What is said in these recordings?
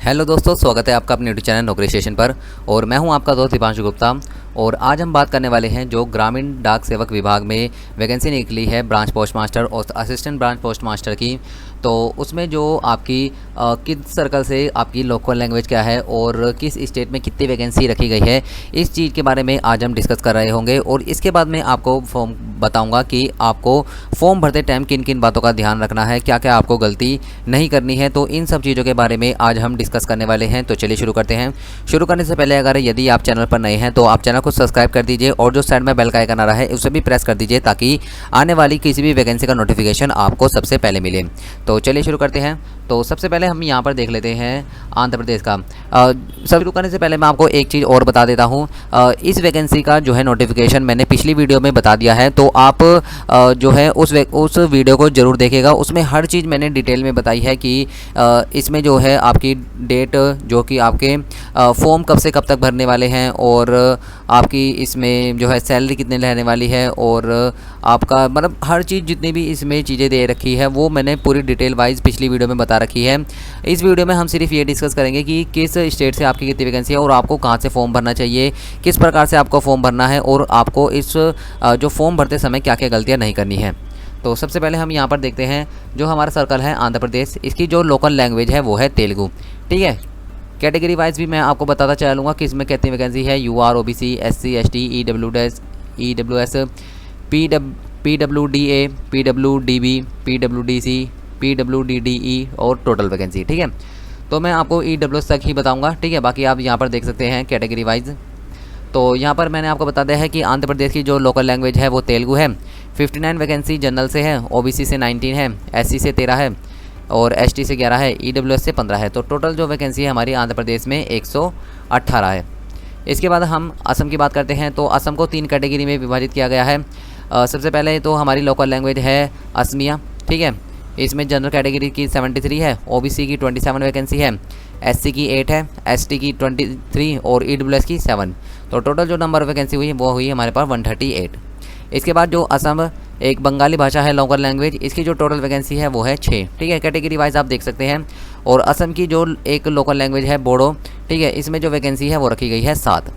Hello दोस्तों, स्वागत है आपका अपने यूट्यूब चैनल नौकरी स्टेशन पर। और मैं हूं आपका दोस्त दीपांशु गुप्ता। और आज हम बात करने वाले हैं जो ग्रामीण डाक सेवक विभाग में वैकेंसी निकली है ब्रांच पोस्ट मास्टर और असिस्टेंट ब्रांच पोस्ट मास्टर की। तो उसमें जो आपकी किस सर्कल से आपकी लोकल लैंग्वेज क्या है और किस स्टेट में कितनी वैकेंसी रखी गई है, इस चीज़ के बारे में आज हम डिस्कस कर रहे होंगे। और इसके बाद में आपको फॉर्म बताऊंगा कि आपको फॉर्म भरते टाइम किन किन बातों का ध्यान रखना है, क्या क्या आपको गलती नहीं करनी है। तो इन सब चीज़ों के बारे में आज हम डिस्कस करने वाले हैं। तो चलिए शुरू करते हैं। शुरू करने से पहले अगर यदि आप चैनल पर नए हैं तो आप चैनल को सब्सक्राइब कर दीजिए और जो साइड में बेल का आइकन आ रहा है उसे भी प्रेस कर दीजिए ताकि आने वाली किसी भी वैकेंसी का नोटिफिकेशन आपको सबसे पहले मिले। तो चलिए शुरू करते हैं। तो सबसे पहले हम यहाँ पर देख लेते हैं आंध्र प्रदेश का। शुरू करने से पहले मैं आपको एक चीज़ और बता देता हूँ। इस वैकेंसी का जो है नोटिफिकेशन मैंने पिछली वीडियो में बता दिया है, तो आप जो है उस वीडियो को ज़रूर देखिएगा। उसमें हर चीज़ मैंने डिटेल में बताई है कि इसमें जो है आपकी डेट, जो कि आपके फॉर्म कब से कब तक भरने वाले हैं और आपकी इसमें जो है सैलरी कितने रहने वाली है और आपका मतलब हर चीज़ जितनी भी इसमें चीज़ें दे रखी है वो मैंने पूरी डिटेल वाइज पिछली वीडियो में बता रखी है। इस वीडियो में हम सिर्फ ये डिस्कस करेंगे कि किस स्टेट से आपकी कितनी वैकेंसी है और आपको कहाँ से फॉर्म भरना चाहिए, किस प्रकार से आपको फॉर्म भरना है और आपको इस जो फॉर्म भरते समय क्या क्या गलतियाँ नहीं करनी है। तो सबसे पहले हम यहाँ पर देखते हैं जो हमारा सर्कल है आंध्र प्रदेश, इसकी जो लोकल लैंग्वेज है वो है तेलुगु। ठीक है, कैटेगरी वाइज भी मैं आपको बताता चलूँगा कि इसमें कितनी वैकेंसी है। UR, OBC, SC, ST, EWS, PWDA, PWDB, PWDC, PWDDE और टोटल वैकेंसी। ठीक है, तो मैं आपको EWS तक ही बताऊंगा। ठीक है, बाकी आप यहाँ पर देख सकते हैं कैटेगरी वाइज। तो यहाँ पर मैंने आपको बता दिया है कि आंध्र प्रदेश की जो लोकल लैंग्वेज है वो तेलुगु है। 59 वैकेंसी जनरल से है, OBC से 19 है, SC से 13 है और ST से 11 है, EWS से 15 है। तो टोटल जो वैकेंसी है हमारी आंध्र प्रदेश में 118 है। इसके बाद हम असम की बात करते हैं। तो असम को 3 कैटेगरी में विभाजित किया गया है। सबसे पहले तो हमारी लोकल लैंग्वेज है असमिया। ठीक है, इसमें जनरल कैटेगरी की 73 है, OBC की 27 वैकेंसी है, SC की 8 है, ST की 23 और EWS की 7। तो टोटल जो नंबर ऑफ वैकेंसी हुई वो हुई हमारे पास 138। इसके बाद जो असम एक बंगाली भाषा है लोकल लैंग्वेज, इसकी जो टोटल वैकेंसी है वो है 6। ठीक है, कैटेगरी वाइज आप देख सकते हैं। और असम की जो एक लोकल लैंग्वेज है बोडो, ठीक है, इसमें जो वैकेंसी है वो रखी गई है 7।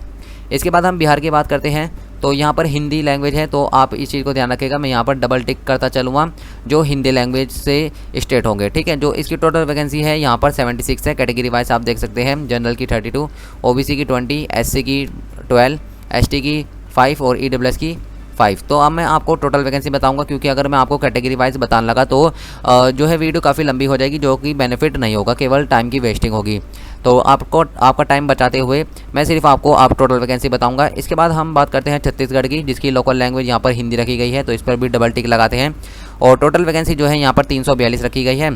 इसके बाद हम बिहार की बात करते हैं। तो यहाँ पर हिंदी लैंग्वेज है, तो आप इस चीज़ को ध्यान रखिएगा। मैं यहाँ पर डबल टिक करता चलूँगा जो हिंदी लैंग्वेज से स्टेट होंगे। ठीक है, जो इसकी टोटल वैकेंसी है यहाँ पर 76 है। कैटेगरी वाइज आप देख सकते हैं, जनरल की 32, OBC की 20, SC की 12, ST की 5 और EWS की 5। तो अब मैं आपको टोटल वैकेंसी बताऊंगा, क्योंकि अगर मैं आपको कैटेगरी वाइज बताने लगा तो जो है वीडियो काफ़ी लंबी हो जाएगी, जो कि बेनिफिट नहीं होगा, केवल टाइम की वेस्टिंग होगी। तो आपका टाइम बचाते हुए मैं सिर्फ आपको टोटल वैकेंसी बताऊंगा। इसके बाद हम बात करते हैं छत्तीसगढ़ की, जिसकी लोकल लैंग्वेज यहाँ पर हिंदी रखी गई है, तो इस पर भी डबल टिक लगाते हैं। और टोटल वैकेंसी जो है यहाँ पर 342 रखी गई है।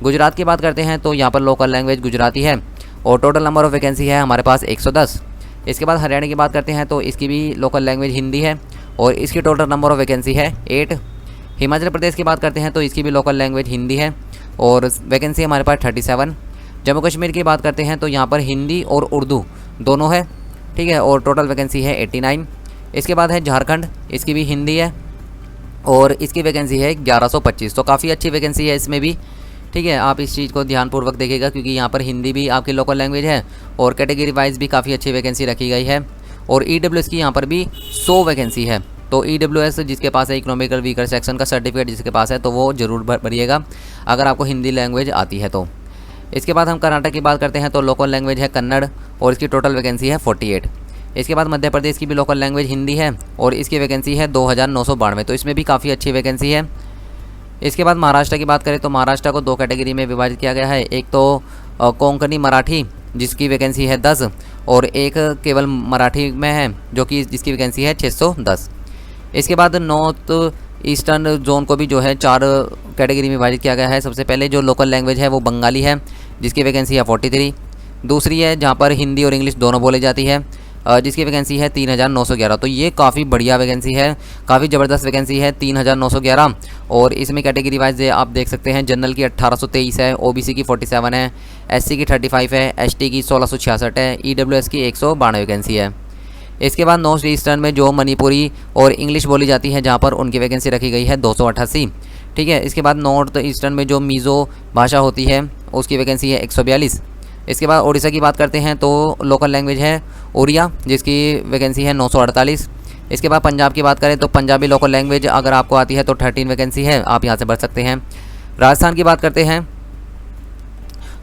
गुजरात की बात करते हैं तो यहाँ पर लोकल लैंग्वेज गुजराती है और टोटल नंबर ऑफ वैकेंसी है हमारे पास 110। इसके बाद हरियाणा की बात करते हैं तो इसकी भी लोकल लैंग्वेज हिंदी है और इसकी टोटल नंबर ऑफ वैकेंसी है 8। हिमाचल प्रदेश की बात करते हैं तो इसकी भी लोकल लैंग्वेज हिंदी है और वैकेंसी हमारे पास 37। जम्मू कश्मीर की बात करते हैं तो यहाँ पर हिंदी और उर्दू दोनों है। ठीक है, और टोटल वैकेंसी है 89। इसके बाद है झारखंड, इसकी भी हिंदी है और इसकी वैकेंसी है 1125। तो काफ़ी अच्छी वैकेंसी है इसमें भी। ठीक है, आप इस चीज़ को ध्यानपूर्वक देखिएगा, क्योंकि यहाँ पर हिंदी भी आपकी लोकल लैंग्वेज है और कैटेगरी वाइज भी काफ़ी अच्छी वैकेंसी रखी गई है। और EWS की यहाँ पर भी 100 वैकेंसी है। तो EWS जिसके पास है, इकोनॉमिकल वीकर सेक्शन का सर्टिफिकेट जिसके पास है, तो वो ज़रूर भरिएगा अगर आपको हिंदी लैंग्वेज आती है तो। इसके बाद हम कर्नाटक की बात करते हैं तो लोकल लैंग्वेज है कन्नड़ और इसकी टोटल वैकेंसी है 48। इसके बाद मध्य प्रदेश की भी लोकल लैंग्वेज हिंदी है और इसकी वैकेंसी है 2992। तो इसमें भी काफ़ी अच्छी वैकेंसी है। इसके बाद महाराष्ट्र की बात करें तो महाराष्ट्र को 2 कैटेगरी में विभाजित किया गया है। एक तो कोंकणी मराठी जिसकी वैकेंसी है 10 और एक केवल मराठी में है जो कि जिसकी वैकेंसी है 610। इसके बाद नॉर्थ ईस्टर्न जोन को भी जो है 4 कैटेगरी में विभाजित किया गया है। सबसे पहले जो लोकल लैंग्वेज है वो बंगाली है जिसकी वैकेंसी है 43। दूसरी है जहाँ पर हिंदी और इंग्लिश दोनों बोली जाती है, जिसकी वैकेंसी है 3911। तो ये काफ़ी बढ़िया वैकेंसी है, काफ़ी ज़बरदस्त वैकेंसी है 3911। और इसमें कैटेगरी वाइज आप देख सकते हैं, जनरल की 1823 है, OBC की 47 है, SC की 35 है, ST की 1666 है, EWS की 192 वैकेंसी है। इसके बाद नॉर्थ ईस्टर्न में जो मणिपुरी और इंग्लिश बोली जाती है जहाँ पर उनकी वैकेंसी रखी गई है 288। ठीक है, इसके बाद नॉर्थ ईस्टर्न में जो मीज़ो भाषा होती है उसकी वैकेंसी है 142। इसके बाद उड़ीसा की बात करते हैं तो लोकल लैंग्वेज है उड़िया, जिसकी वैकेंसी है 948। इसके बाद पंजाब की बात करें तो पंजाबी लोकल लैंग्वेज अगर आपको आती है तो 13 वैकेंसी है, आप यहाँ से भर सकते हैं। राजस्थान की बात करते हैं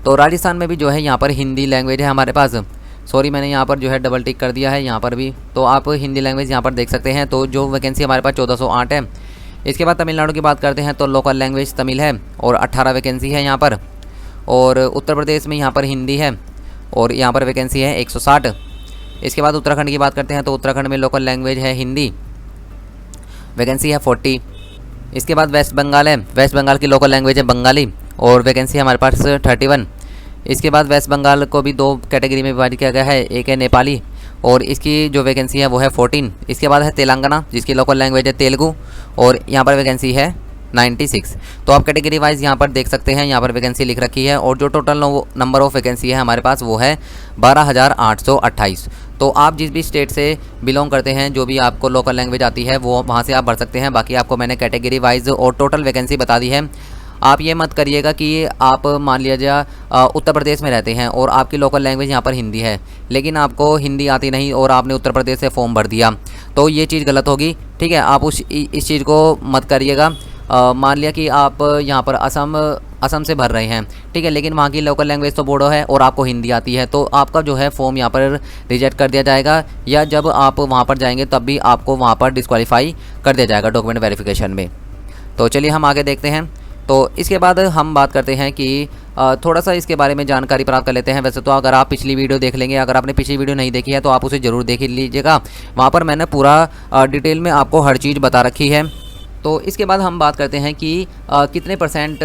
तो राजस्थान में भी जो है यहाँ पर हिंदी लैंग्वेज है हमारे पास। सॉरी, मैंने यहाँ पर जो है डबल टिक कर दिया है यहाँ पर भी, तो आप हिंदी लैंग्वेज यहाँ पर देख सकते हैं। तो जो वैकेंसी हमारे पास 1408 है। इसके बाद तमिलनाडु की बात करते हैं तो लोकल लैंग्वेज तमिल है और 18 वैकेंसी है यहाँ पर। और उत्तर प्रदेश में यहाँ पर हिंदी है और यहाँ पर वैकेंसी है 160। इसके बाद उत्तराखंड की बात करते हैं तो उत्तराखंड में लोकल लैंग्वेज है हिंदी, वैकेंसी है 40। इसके बाद वेस्ट बंगाल है, वेस्ट बंगाल की लोकल लैंग्वेज है बंगाली और वैकेंसी हमारे पास 31। इसके बाद वेस्ट बंगाल को भी 2 कैटेगरी में विभाजित किया गया है, एक है नेपाली और इसकी जो वैकेंसी है वो है 14। इसके बाद है तेलंगाना, जिसकी लोकल लैंग्वेज है तेलुगु और यहाँ पर वैकेंसी है 96। तो आप कैटेगरी वाइज यहाँ पर देख सकते हैं, यहाँ पर वैकेंसी लिख रखी है और जो टोटल नंबर ऑफ वैकेंसी है हमारे पास वो है 12,828। तो आप जिस भी स्टेट से बिलोंग करते हैं, जो भी आपको लोकल लैंग्वेज आती है वो वहाँ से आप भर सकते हैं। बाकी आपको मैंने कैटेगरी वाइज और टोटल वैकेंसी बता दी है। आप ये मत करिएगा कि आप मान लीजिए उत्तर प्रदेश में रहते हैं और आपकी लोकल लैंग्वेज यहाँ पर हिंदी है, लेकिन आपको हिंदी आती नहीं और आपने उत्तर प्रदेश से फॉर्म भर दिया, तो ये चीज़ गलत होगी। ठीक है, आप इस चीज़ को मत करिएगा। मान लिया कि आप यहाँ पर असम से भर रहे हैं, ठीक है, लेकिन वहाँ की लोकल लैंग्वेज तो बोडो है और आपको हिंदी आती है, तो आपका जो है फॉर्म यहाँ पर रिजेक्ट कर दिया जाएगा, या जब आप वहाँ पर जाएंगे तब भी आपको वहाँ पर डिस्क्वालीफाई कर दिया जाएगा डॉक्यूमेंट वेरिफिकेशन में। तो चलिए हम आगे देखते हैं। तो इसके बाद हम बात करते हैं कि थोड़ा सा इसके बारे में जानकारी प्राप्त कर लेते हैं। वैसे तो अगर आप पिछली वीडियो देख लेंगे, अगर आपने पिछली वीडियो नहीं देखी है तो आप उसे ज़रूर देख लीजिएगा, वहाँ पर मैंने पूरा डिटेल में आपको हर चीज़ बता रखी है। तो इसके बाद हम बात करते हैं कि कितने परसेंट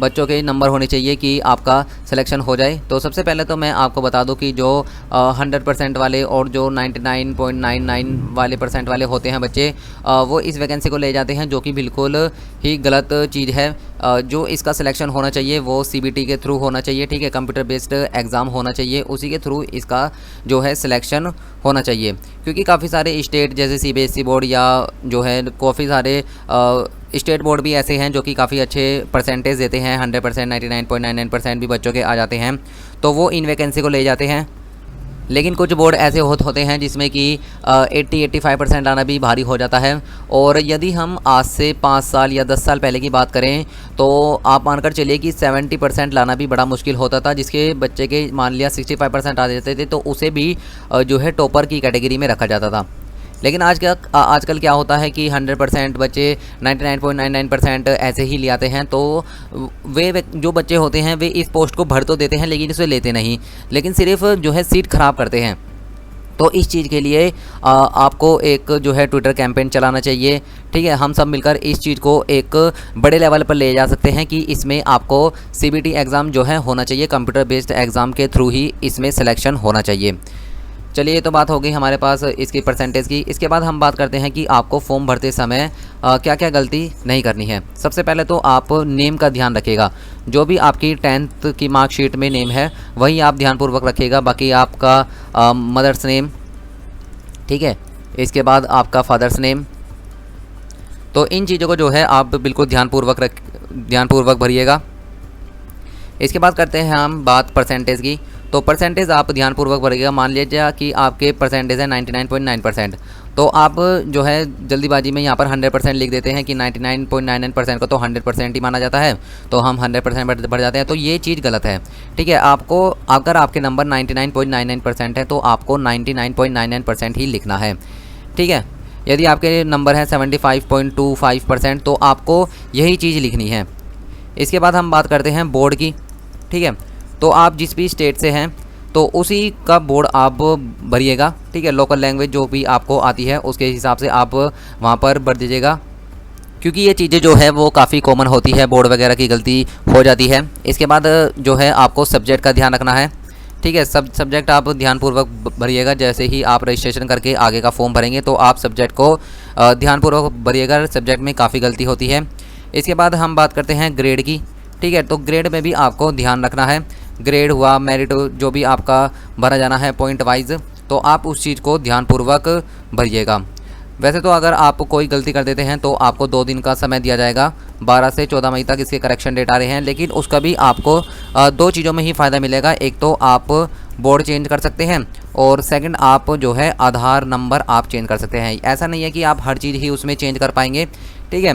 बच्चों के नंबर होने चाहिए कि आपका सिलेक्शन हो जाए। तो सबसे पहले तो मैं आपको बता दूं कि जो 100% वाले और जो 99.99 वाले परसेंट वाले होते हैं बच्चे, वो इस वैकेंसी को ले जाते हैं, जो कि बिल्कुल ही गलत चीज़ है। जो इसका सिलेक्शन होना चाहिए वो CBT के थ्रू होना चाहिए, ठीक है, कंप्यूटर बेस्ड एग्ज़ाम होना चाहिए, उसी के थ्रू इसका जो है सिलेक्शन होना चाहिए। क्योंकि काफ़ी सारे स्टेट जैसे CBSE बोर्ड या जो है काफ़ी सारे स्टेट बोर्ड भी ऐसे हैं जो कि काफ़ी अच्छे परसेंटेज देते हैं, 100%, 99.99% भी बच्चों के आ जाते हैं, तो वो इन वैकेंसी को ले जाते हैं। लेकिन कुछ बोर्ड ऐसे होते हैं जिसमें कि 80-85% लाना भी भारी हो जाता है। और यदि हम आज से 5 साल या 10 साल पहले की बात करें तो आप मानकर चलिए कि 70% लाना भी बड़ा मुश्किल होता था, जिसके बच्चे के मान लिया 65% आ जाते थे तो उसे भी जो है टॉपर की कैटेगरी में रखा जाता था। लेकिन आजकल क्या होता है कि 100% बच्चे 99.99% ऐसे ही ले आते हैं, तो वे जो बच्चे होते हैं वे इस पोस्ट को भर तो देते हैं लेकिन इसे लेते नहीं, लेकिन सिर्फ जो है सीट ख़राब करते हैं। तो इस चीज़ के लिए आपको एक जो है ट्विटर कैंपेन चलाना चाहिए, ठीक है। हम सब मिलकर इस चीज़ को एक बड़े लेवल पर ले जा सकते हैं कि इसमें आपको CBT एग्ज़ाम जो है होना चाहिए, कंप्यूटर बेस्ड एग्ज़ाम के थ्रू ही इसमें सिलेक्शन होना चाहिए। चलिए, ये तो बात हो गई हमारे पास इसकी परसेंटेज की। इसके बाद हम बात करते हैं कि आपको फॉर्म भरते समय क्या क्या गलती नहीं करनी है। सबसे पहले तो आप नेम का ध्यान रखिएगा, जो भी आपकी 10th की मार्कशीट में नेम है वही आप ध्यानपूर्वक रखिएगा। बाकी आपका मदर्स नेम, ठीक है, इसके बाद आपका फादर्स नेम, तो इन चीज़ों को जो है आप बिल्कुल ध्यानपूर्वक भरिएगा। इसके बाद करते हैं हम बात परसेंटेज की। तो परसेंटेज आप ध्यानपूर्वक भरिएगा। मान लीजिए कि आपके परसेंटेज है 99.9%, तो आप जो है जल्दीबाजी में यहाँ पर 100% लिख देते हैं कि 99.99% को तो 100% ही माना जाता है, तो हम 100% भर जाते हैं, तो ये चीज़ गलत है, ठीक है। आपको अगर आपके नंबर 99.99% है तो आपको 99.99% ही लिखना है, ठीक है। यदि आपके नंबर है 75.25% तो आपको यही चीज़ लिखनी है। इसके बाद हम बात करते हैं बोर्ड की, ठीक है। तो आप जिस भी स्टेट से हैं तो उसी का बोर्ड आप भरिएगा, ठीक है। लोकल लैंग्वेज जो भी आपको आती है उसके हिसाब से आप वहाँ पर भर दीजिएगा, क्योंकि ये चीज़ें जो है वो काफ़ी कॉमन होती है, बोर्ड वगैरह की गलती हो जाती है। इसके बाद जो है आपको सब्जेक्ट का ध्यान रखना है, ठीक है। सब्जेक्ट आप ध्यानपूर्वक भरिएगा। जैसे ही आप रजिस्ट्रेशन करके आगे का फॉर्म भरेंगे तो आप सब्जेक्ट को ध्यानपूर्वक भरिएगा, सब्जेक्ट में काफ़ी गलती होती है। इसके बाद हम बात करते हैं ग्रेड की, ठीक है। तो ग्रेड में भी आपको ध्यान रखना है, ग्रेड हुआ, मेरिट जो भी आपका भरा जाना है पॉइंट वाइज, तो आप उस चीज़ को ध्यानपूर्वक भरिएगा। वैसे तो अगर आप कोई गलती कर देते हैं तो आपको 2 दिन का समय दिया जाएगा, 12 से 14 मई तक इसके करेक्शन डेट आ रहे हैं। लेकिन उसका भी आपको 2 चीज़ों में ही फ़ायदा मिलेगा। एक तो आप बोर्ड चेंज कर सकते हैं और सेकंड आप जो है आधार नंबर आप चेंज कर सकते हैं। ऐसा नहीं है कि आप हर चीज़ ही उसमें चेंज कर पाएंगे, ठीक है।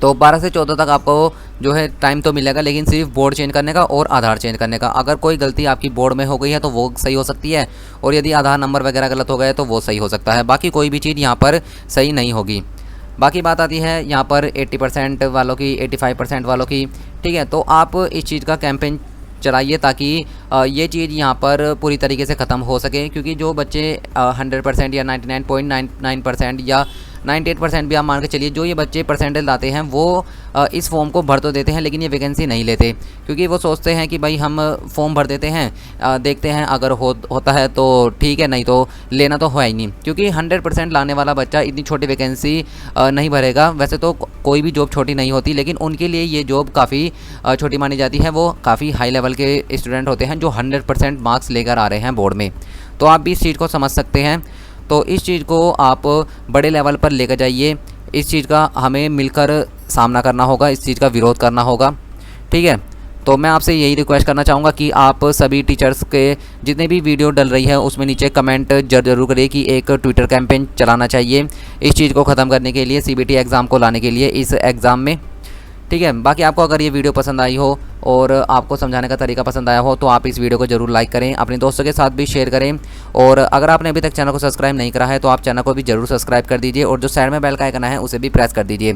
तो 12 से 14 तक आपको जो है टाइम तो मिलेगा, लेकिन सिर्फ बोर्ड चेंज करने का और आधार चेंज करने का। अगर कोई गलती आपकी बोर्ड में हो गई है तो वो सही हो सकती है, और यदि आधार नंबर वगैरह गलत हो गए तो वो सही हो सकता है। बाकी कोई भी चीज़ यहाँ पर सही नहीं होगी। बाकी बात आती है यहाँ पर 80% वालों की, 85% वालों की, ठीक है। तो आप इस चीज़ का कैंपेन चलाइए ताकि ये चीज़ यहाँ पर पूरी तरीके से ख़त्म हो सके। क्योंकि जो बच्चे 100% या 99.99% या 98% भी आप मान के चलिए, जो ये बच्चे परसेंटेज लाते हैं वो इस फॉर्म को भर तो देते हैं लेकिन ये वैकेंसी नहीं लेते। क्योंकि वो सोचते हैं कि भाई हम फॉर्म भर देते हैं, देखते हैं अगर होता है तो ठीक है, नहीं तो लेना तो है ही नहीं। क्योंकि 100% लाने वाला बच्चा इतनी छोटी वैकेंसी नहीं भरेगा। वैसे तो कोई भी जॉब छोटी नहीं होती, लेकिन उनके लिए ये जॉब काफ़ी छोटी मानी जाती है। वो काफ़ी हाई लेवल के स्टूडेंट होते हैं जो 100% मार्क्स लेकर आ रहे हैं बोर्ड में। तो आप भी इस चीज़ को समझ सकते हैं। तो इस चीज़ को आप बड़े लेवल पर लेकर जाइए। इस चीज़ का हमें मिलकर सामना करना होगा, इस चीज़ का विरोध करना होगा, ठीक है। तो मैं आपसे यही रिक्वेस्ट करना चाहूँगा कि आप सभी टीचर्स के जितने भी वीडियो डल रही है उसमें नीचे कमेंट जरूर करिए कि एक ट्विटर कैंपेन चलाना चाहिए इस चीज़ को ख़त्म करने के लिए, CBT एग्ज़ाम को लाने के लिए इस एग्ज़ाम में, ठीक है। बाकी आपको अगर ये वीडियो पसंद आई हो और आपको समझाने का तरीका पसंद आया हो तो आप इस वीडियो को ज़रूर लाइक करें, अपने दोस्तों के साथ भी शेयर करें। और अगर आपने अभी तक चैनल को सब्सक्राइब नहीं करा है तो आप चैनल को भी ज़रूर सब्सक्राइब कर दीजिए, और जो साइड में बेल का आइकन है उसे भी प्रेस कर दीजिए।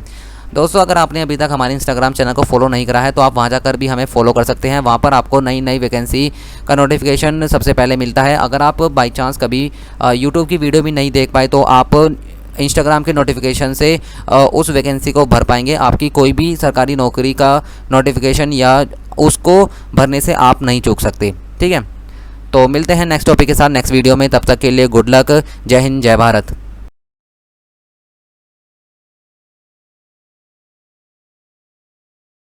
दोस्तों, अगर आपने अभी तक हमारे इंस्टाग्राम चैनल को फॉलो नहीं करा है तो आप वहाँ जाकर भी हमें फॉलो कर सकते हैं। वहाँ पर आपको नई नई वैकेंसी का नोटिफिकेशन सबसे पहले मिलता है। अगर आप बाई चांस कभी यूट्यूब की वीडियो भी नहीं देख पाए तो आप इंस्टाग्राम के नोटिफिकेशन से उस वैकेंसी को भर पाएंगे। आपकी कोई भी सरकारी नौकरी का नोटिफिकेशन या उसको भरने से आप नहीं चूक सकते, ठीक है। तो मिलते हैं नेक्स्ट टॉपिक के साथ नेक्स्ट वीडियो में। तब तक के लिए गुड लक। जय हिंद, जय भारत।